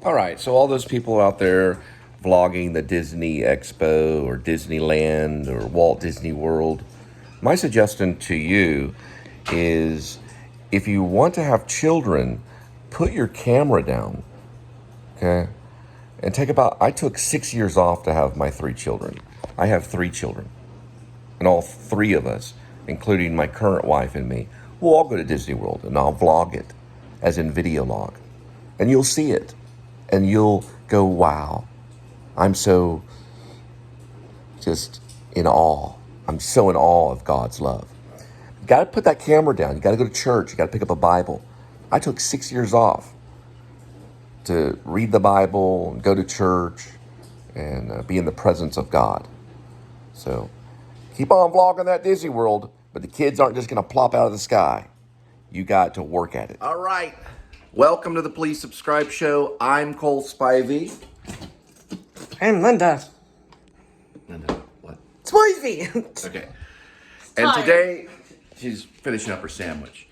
All right, so all those people out there vlogging the Disney Expo or Disneyland or Walt Disney World, my suggestion to you is if you want to have children, put your camera down, okay? And I took 6 years off to have my 3 children. I have 3 children. And all 3 of us, including my current wife and me, we'll all go to Disney World and I'll vlog it as in video log. And you'll see it. And you'll go, wow, I'm so just in awe. I'm so in awe of God's love. You got to put that camera down. You got to go to church. You got to pick up a Bible. I took 6 years off to read the Bible and go to church and be in the presence of God. So keep on vlogging that Disney World, but the kids aren't just going to plop out of the sky. You got to work at it. All right. Welcome to the Please Subscribe Show. I'm Cole Spivey. I'm Linda. Linda, what? Spivey. Okay. And today, she's finishing up her sandwich.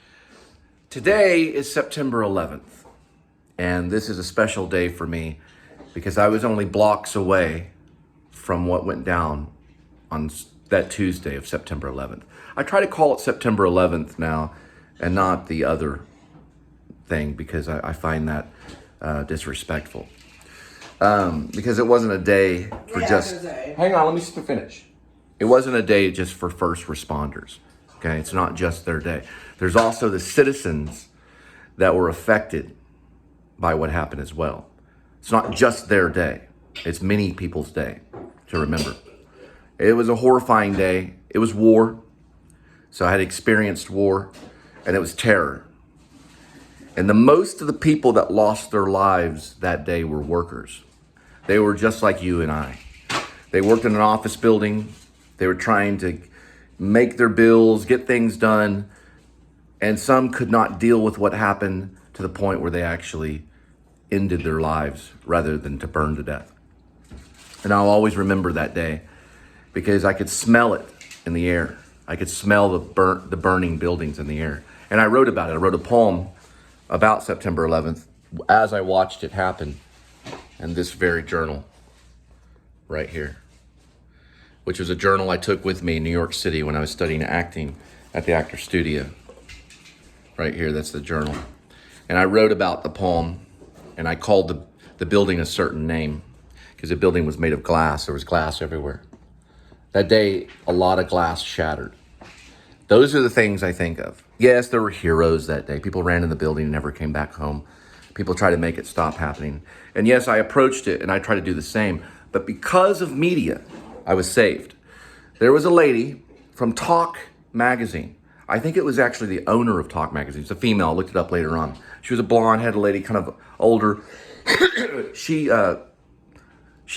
Today is September 11th. And this is a special day for me because I was only blocks away from what went down on that Tuesday of September 11th. I try to call it September 11th now and not the other thing because I find that disrespectful. Because it wasn't a day for hang on, let me finish. It wasn't a day just for first responders. Okay, it's not just their day. There's also the citizens that were affected by what happened as well. It's not just their day. It's many people's day to remember. It was a horrifying day. It was war. So I had experienced war and it was terror. And most of the people that lost their lives that day were workers. They were just like you and I. They worked in an office building. They were trying to make their bills, get things done. And some could not deal with what happened to the point where they actually ended their lives rather than to burn to death. And I'll always remember that day because I could smell it in the air. I could smell the burning buildings in the air. And I wrote about it. I wrote a poem about September 11th as I watched it happen in this very journal right here, which was a journal I took with me in New York City when I was studying acting at the Actor Studio. Right here, that's the journal. And I wrote about the poem and I called the building a certain name because the building was made of glass. There was glass everywhere. That day, a lot of glass shattered. Those are the things I think of. Yes, there were heroes that day. People ran in the building and never came back home. People tried to make it stop happening. And yes, I approached it and I tried to do the same. But because of media, I was saved. There was a lady from Talk magazine. I think it was actually the owner of Talk magazine. It's a female. I looked it up later on. She was a blonde-headed lady, kind of older. She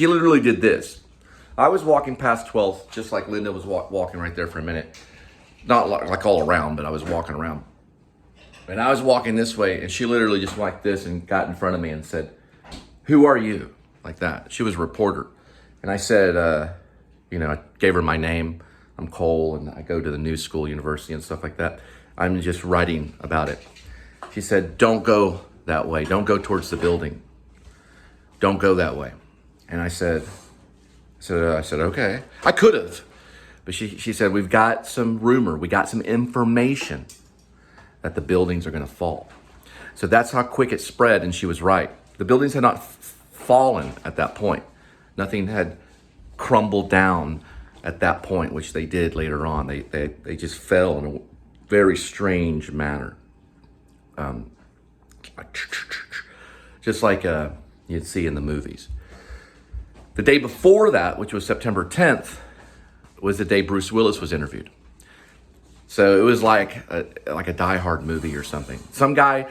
literally did this. I was walking past 12th, just like Linda was walking right there for a minute. Not like all around, but I was walking around. And I was walking this way, and she literally just went like this and got in front of me and said, "Who are you?" Like that. She was a reporter. And I said, I gave her my name. I'm Cole, and I go to the New School University and stuff like that. I'm just writing about it. She said, "Don't go that way. Don't go towards the building. Don't go that way." And I said, okay. I could have. But she said, we got some information that the buildings are going to fall. So that's how quick it spread, and she was right. The buildings had not fallen at that point. Nothing had crumbled down at that point, which they did later on. They just fell in a very strange manner. Just like you'd see in the movies. The day before that, which was September 10th, was the day Bruce Willis was interviewed. So it was like a Die Hard movie or something. Some guy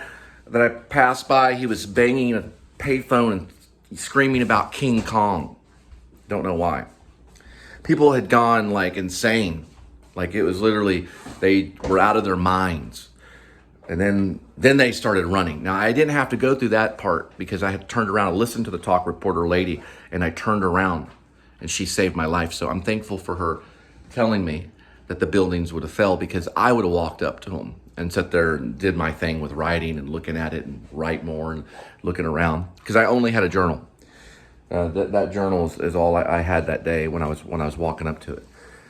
that I passed by, he was banging a payphone and screaming about King Kong. Don't know why. People had gone like insane. Like it was literally, they were out of their minds. And then they started running. Now I didn't have to go through that part because I had turned around and listened to the talk reporter lady, and I turned around and she saved my life. So I'm thankful for her telling me that the buildings would have fell, because I would have walked up to them and sat there and did my thing with writing and looking at it and write more and looking around, because I only had a journal. That journal is all I had that day when I was walking up to it.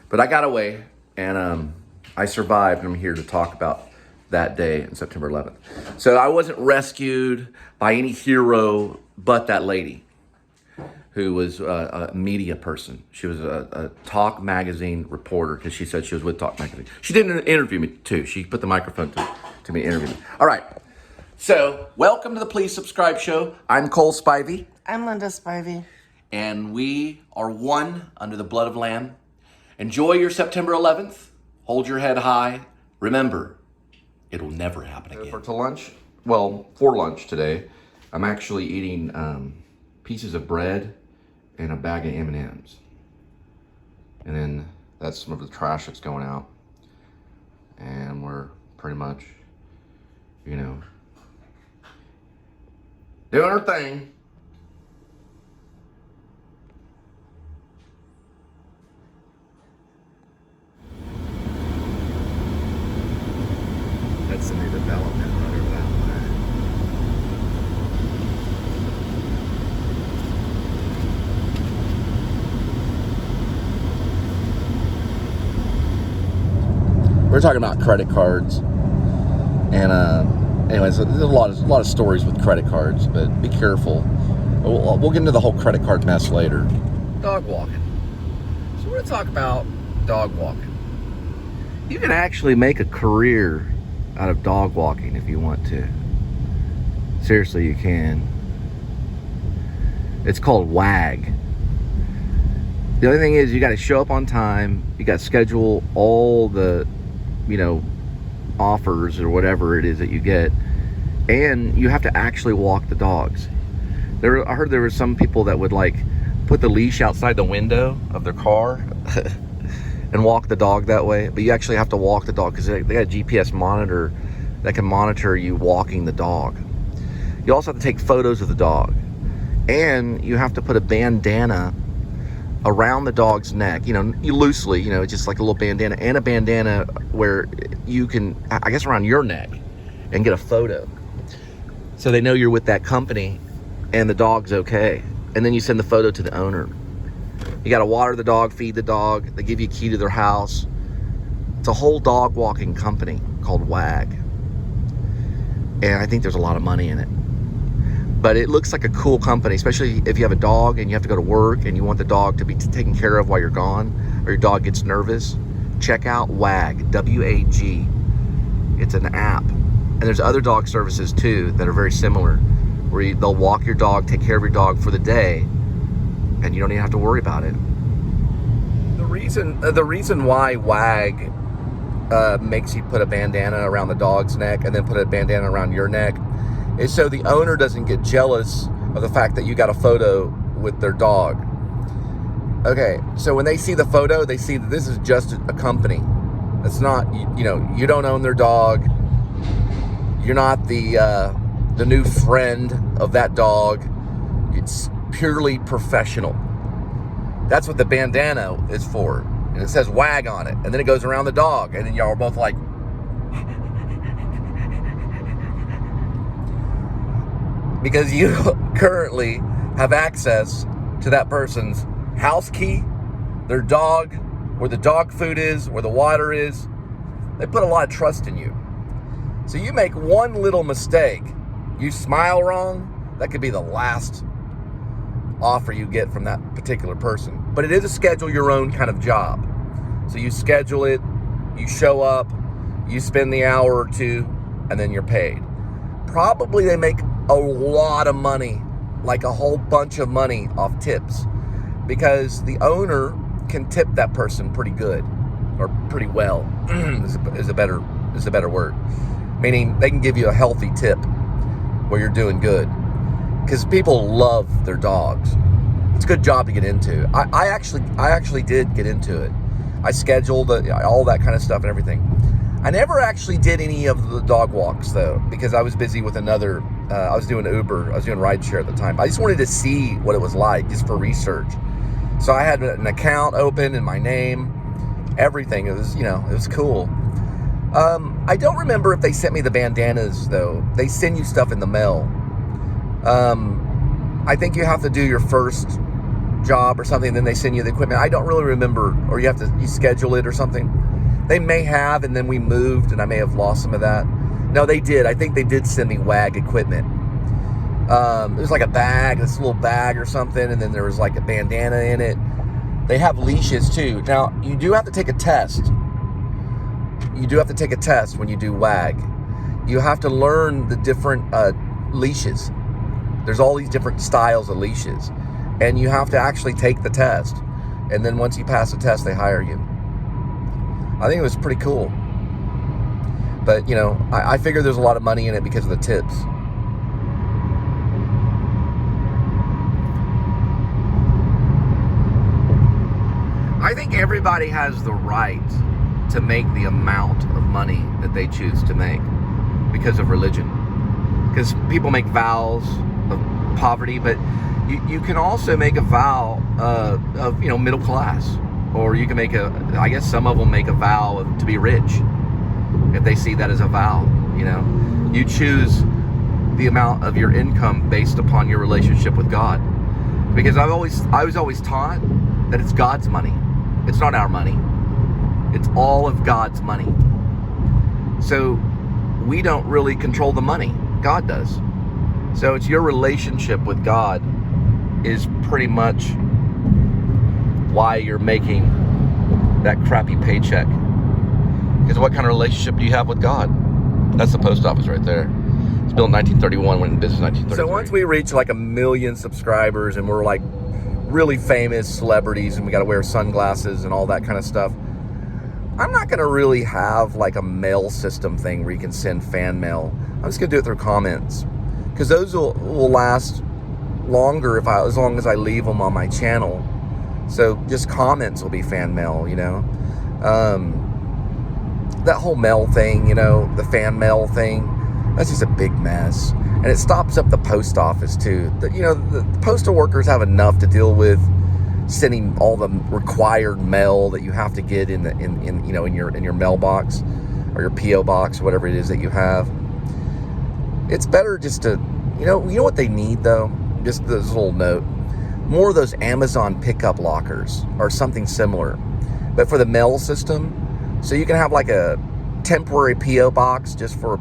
But I got away, and I survived, and I'm here to talk about that day on September 11th. So I wasn't rescued by any hero but that lady, who was a media person. She was a Talk magazine reporter, because she said she was with Talk magazine. She didn't interview me too. She put the microphone to me, interview me. All right. So welcome to the Please Subscribe show. I'm Cole Spivey. I'm Linda Spivey. And we are one under the blood of Lamb. Enjoy your September 11th. Hold your head high. Remember, it'll never happen again. For lunch today, I'm actually eating pieces of bread and a bag of M&Ms. And then that's some of the trash that's going out. And we're pretty much, doing our thing. That's the new development right over that way. We're talking about credit cards, and anyways, there's a lot of stories with credit cards, but be careful. We'll get into the whole credit card mess later. Dog walking. So we're gonna talk about dog walking. You can actually make a career out of dog walking if you want to. Seriously, you can. It's called WAG. The only thing is, you got to show up on time. You got to schedule all the offers or whatever it is that you get, and you have to actually walk the dogs. I heard there were some people that would put the leash outside the window of their car and walk the dog that way, but you actually have to walk the dog, because they got a GPS monitor that can monitor you walking the dog. You also have to take photos of the dog, and you have to put a bandana around the dog's neck, you loosely, just like a little bandana, and a bandana where you can, I guess, around your neck, and get a photo. So they know you're with that company and the dog's okay. And then you send the photo to the owner. You got to water the dog, feed the dog. They give you a key to their house. It's a whole dog walking company called WAG. And I think there's a lot of money in it. But it looks like a cool company, especially if you have a dog and you have to go to work and you want the dog to be taken care of while you're gone, or your dog gets nervous. Check out WAG, W-A-G. It's an app. And there's other dog services too that are very similar, where they'll walk your dog, take care of your dog for the day, and you don't even have to worry about it. The reason why WAG makes you put a bandana around the dog's neck and then put a bandana around your neck is so the owner doesn't get jealous of the fact that you got a photo with their dog. Okay, so when they see the photo, they see that this is just a company. It's not, you don't own their dog. You're not the new friend of that dog. It's purely professional. That's what the bandana is for. And it says WAG on it. And then it goes around the dog. And then y'all are both like, because you currently have access to that person's house key, their dog, where the dog food is, where the water is. They put a lot of trust in you. So you make one little mistake, you smile wrong, that could be the last offer you get from that particular person. But it is a schedule your own kind of job. So you schedule it, you show up, you spend the hour or two, and then you're paid. Probably they make a lot of money, like a whole bunch of money off tips, because the owner can tip that person pretty good, or pretty well is a better word. Meaning they can give you a healthy tip where you're doing good, because people love their dogs. It's a good job to get into. I actually did get into it. I scheduled all that kind of stuff and everything. I never actually did any of the dog walks though, because I was busy with another. I was doing Uber. I was doing rideshare at the time. I just wanted to see what it was like, just for research. So I had an account open in my name, everything. It was, it was cool. I don't remember if they sent me the bandanas, though. They send you stuff in the mail. I think you have to do your first job or something, then they send you the equipment. I don't really remember, or you schedule it or something. They may have, and then we moved, and I may have lost some of that. No, they did. I think they did send me WAG equipment. It was like a bag, this little bag or something, and then there was like a bandana in it. They have leashes too. Now, you do have to take a test. You do have to take a test when you do WAG. You have to learn the different leashes. There's all these different styles of leashes, and you have to actually take the test. And then once you pass the test, they hire you. I think it was pretty cool. But, I figure there's a lot of money in it because of the tips. I think everybody has the right to make the amount of money that they choose to make because of religion. Because people make vows of poverty, but you can also make a vow of middle class. Or you can I guess some of them make a vow to be rich, if they see that as a vow. You choose the amount of your income based upon your relationship with God. Because I was always taught that it's God's money. It's not our money. It's all of God's money. So we don't really control the money. God does. So it's your relationship with God is pretty much why you're making that crappy paycheck. Because what kind of relationship do you have with God? That's the post office right there. It's built in 1931, went in business in 1933. So once we reach like 1 million subscribers and we're like really famous celebrities and we got to wear sunglasses and all that kind of stuff, I'm not going to really have like a mail system thing where you can send fan mail. I'm just going to do it through comments. Because those will last longer as long as I leave them on my channel. So just comments will be fan mail, that whole mail thing, the fan mail thing, that's just a big mess. And it stops up the post office too. The postal workers have enough to deal with sending all the required mail that you have to get in your mailbox or your PO box, whatever it is that you have. It's better just to, you know what they need though? Just this little note. More of those Amazon pickup lockers or something similar, but for the mail system. So you can have like a temporary PO box just for a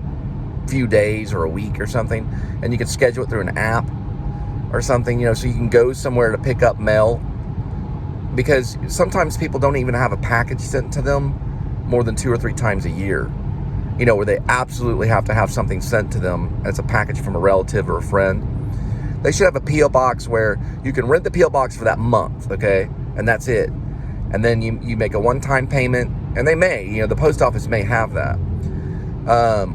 few days or a week or something, and you can schedule it through an app or something, so you can go somewhere to pick up mail, because sometimes people don't even have a package sent to them more than 2 or 3 times a year, where they absolutely have to have something sent to them, and it's a package from a relative or a friend. They should have a P.O. box where you can rent the P.O. box for that month, okay? And that's it. And then you make a one-time payment, and they may, the post office may have that.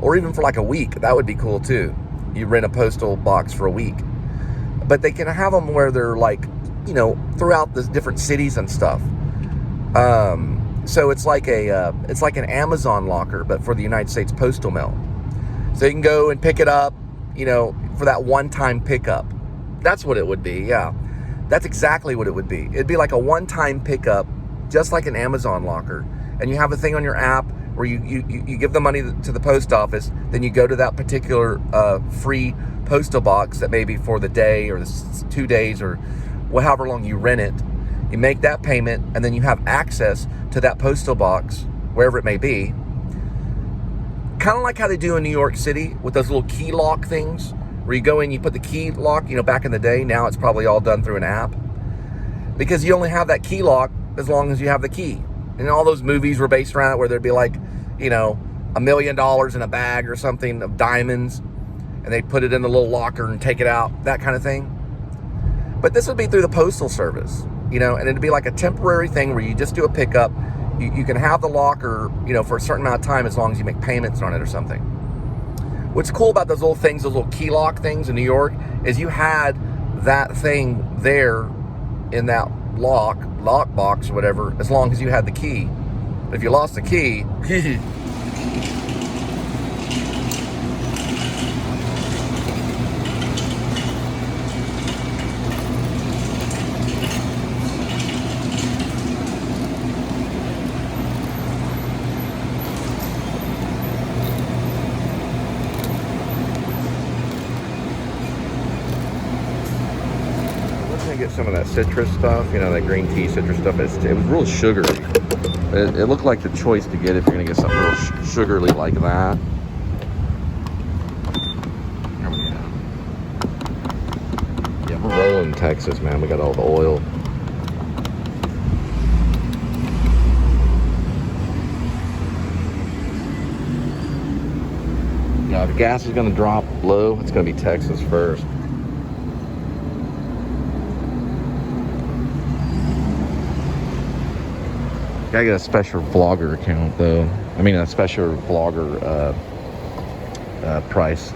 Or even for like a week, that would be cool too. You rent a postal box for a week. But they can have them where they're like, throughout the different cities and stuff. So it's like an Amazon locker, but for the United States Postal Mail. So you can go and pick it up, for that one-time pickup. That's what it would be, yeah. That's exactly what it would be. It'd be like a one-time pickup, just like an Amazon locker. And you have a thing on your app where you give the money to the post office, then you go to that particular free postal box that may be for the day or the 2 days or however long you rent it. You make that payment, and then you have access to that postal box, wherever it may be. Kind of like how they do in New York City with those little key lock things, where you go in, you put the key lock, back in the day. Now it's probably all done through an app, because you only have that key lock as long as you have the key. And all those movies were based around it, where there'd be like, $1 million in a bag or something of diamonds, and they'd put it in the little locker and take it out, that kind of thing. But this would be through the postal service, and it'd be like a temporary thing where you just do a pickup. You can have the locker, for a certain amount of time as long as you make payments on it or something. What's cool about those little things, those little key lock things in New York, is you had that thing there in that lock box or whatever, as long as you had the key. If you lost the key, some of that citrus stuff, you know, that green tea citrus stuff. It was real sugary. It looked like the choice to get if you're gonna get something real sugarly like that. Here we go. Yeah, we're rolling in Texas, man. We got all the oil. Now, if gas is gonna drop low, it's gonna be Texas first. Gotta get a special vlogger account though. I mean a special vlogger price.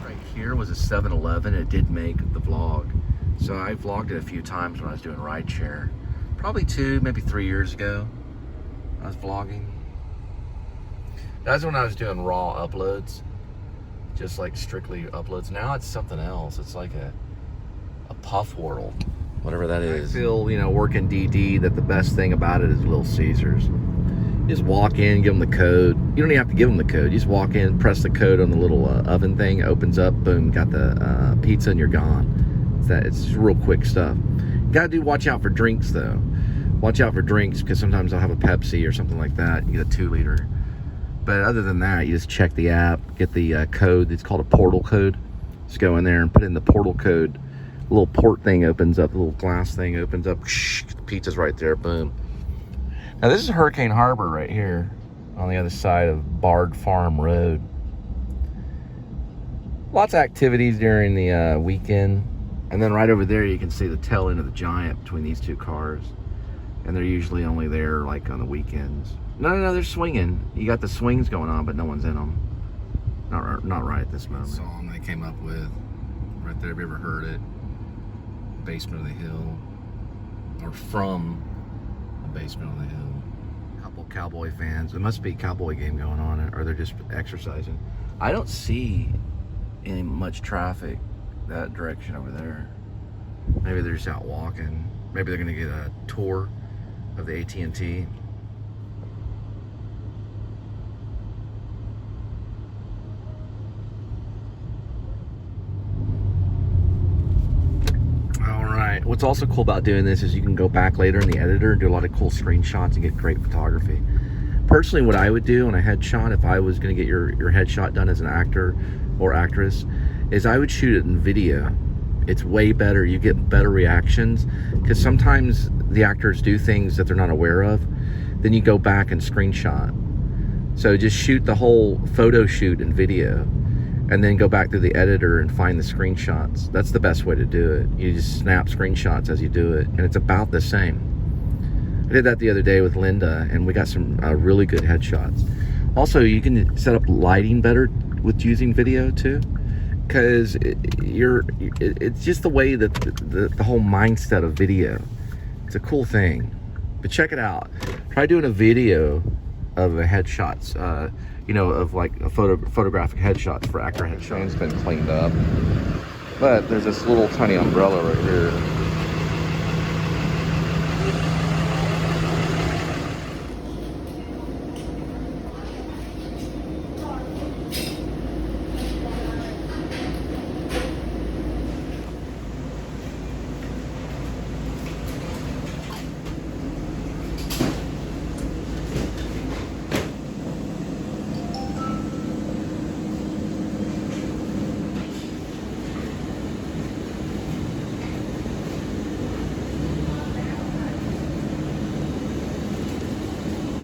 Right here was a 7-Eleven. It did make the vlog. So I vlogged it a few times when I was doing rideshare. Probably 2, maybe 3 years ago. I was vlogging. That's when I was doing raw uploads, just like strictly uploads. Now it's something else. It's like a puff world, whatever that is. I feel, you know, working DD, that the best thing about it is Little Caesars. You just walk in, give them the code. You don't even have to give them the code. You just walk in, press the code on the little oven thing, opens up, boom, got the pizza, and you're gone. It's just real quick stuff. You gotta watch out for drinks though. Watch out for drinks, because sometimes I'll have a Pepsi or something like that. You get a 2-liter. But other than that, you just check the app, get the code. It's called a portal code. Just go in there and put in the portal code. The little port thing opens up, the little glass thing opens up. The pizza's right there, boom. Now this is Hurricane Harbor right here on the other side of Bard Farm Road. Lots of activities during the weekend. And then right over there, you can see the tail end of the Giant between these two cars. And they're usually only there like on the weekends. No, they're swinging. You got the swings going on, but no one's in them. Not right at this moment. Song they came up with right there. Have you ever heard it? Basement of the Hill, or From the Basement of the Hill. A couple Cowboy fans. There must be a Cowboy game going on, or they're just exercising. I don't see any much traffic that direction over there. Maybe they're just out walking. Maybe they're gonna get a tour of the AT&T. What's also cool about doing this is you can go back later in the editor and do a lot of cool screenshots and get great photography. Personally, what I would do on a headshot, if I was going to get your headshot done as an actor or actress, is I would shoot it in video. It's way better. You get better reactions, because sometimes the actors do things that they're not aware of. Then you go back and screenshot. So just shoot the whole photo shoot in video, and then go back to the editor and find the screenshots. That's the best way to do it. You just snap screenshots as you do it, and it's about the same. I did that the other day with Linda, and we got some really good headshots. Also, you can set up lighting better with using video too, because it's just the way that the whole mindset of video. It's a cool thing. But check it out. Try doing a video of the headshots, you know, of like a photographic headshots for actor headshots. It's been cleaned up, but there's this little tiny umbrella right here.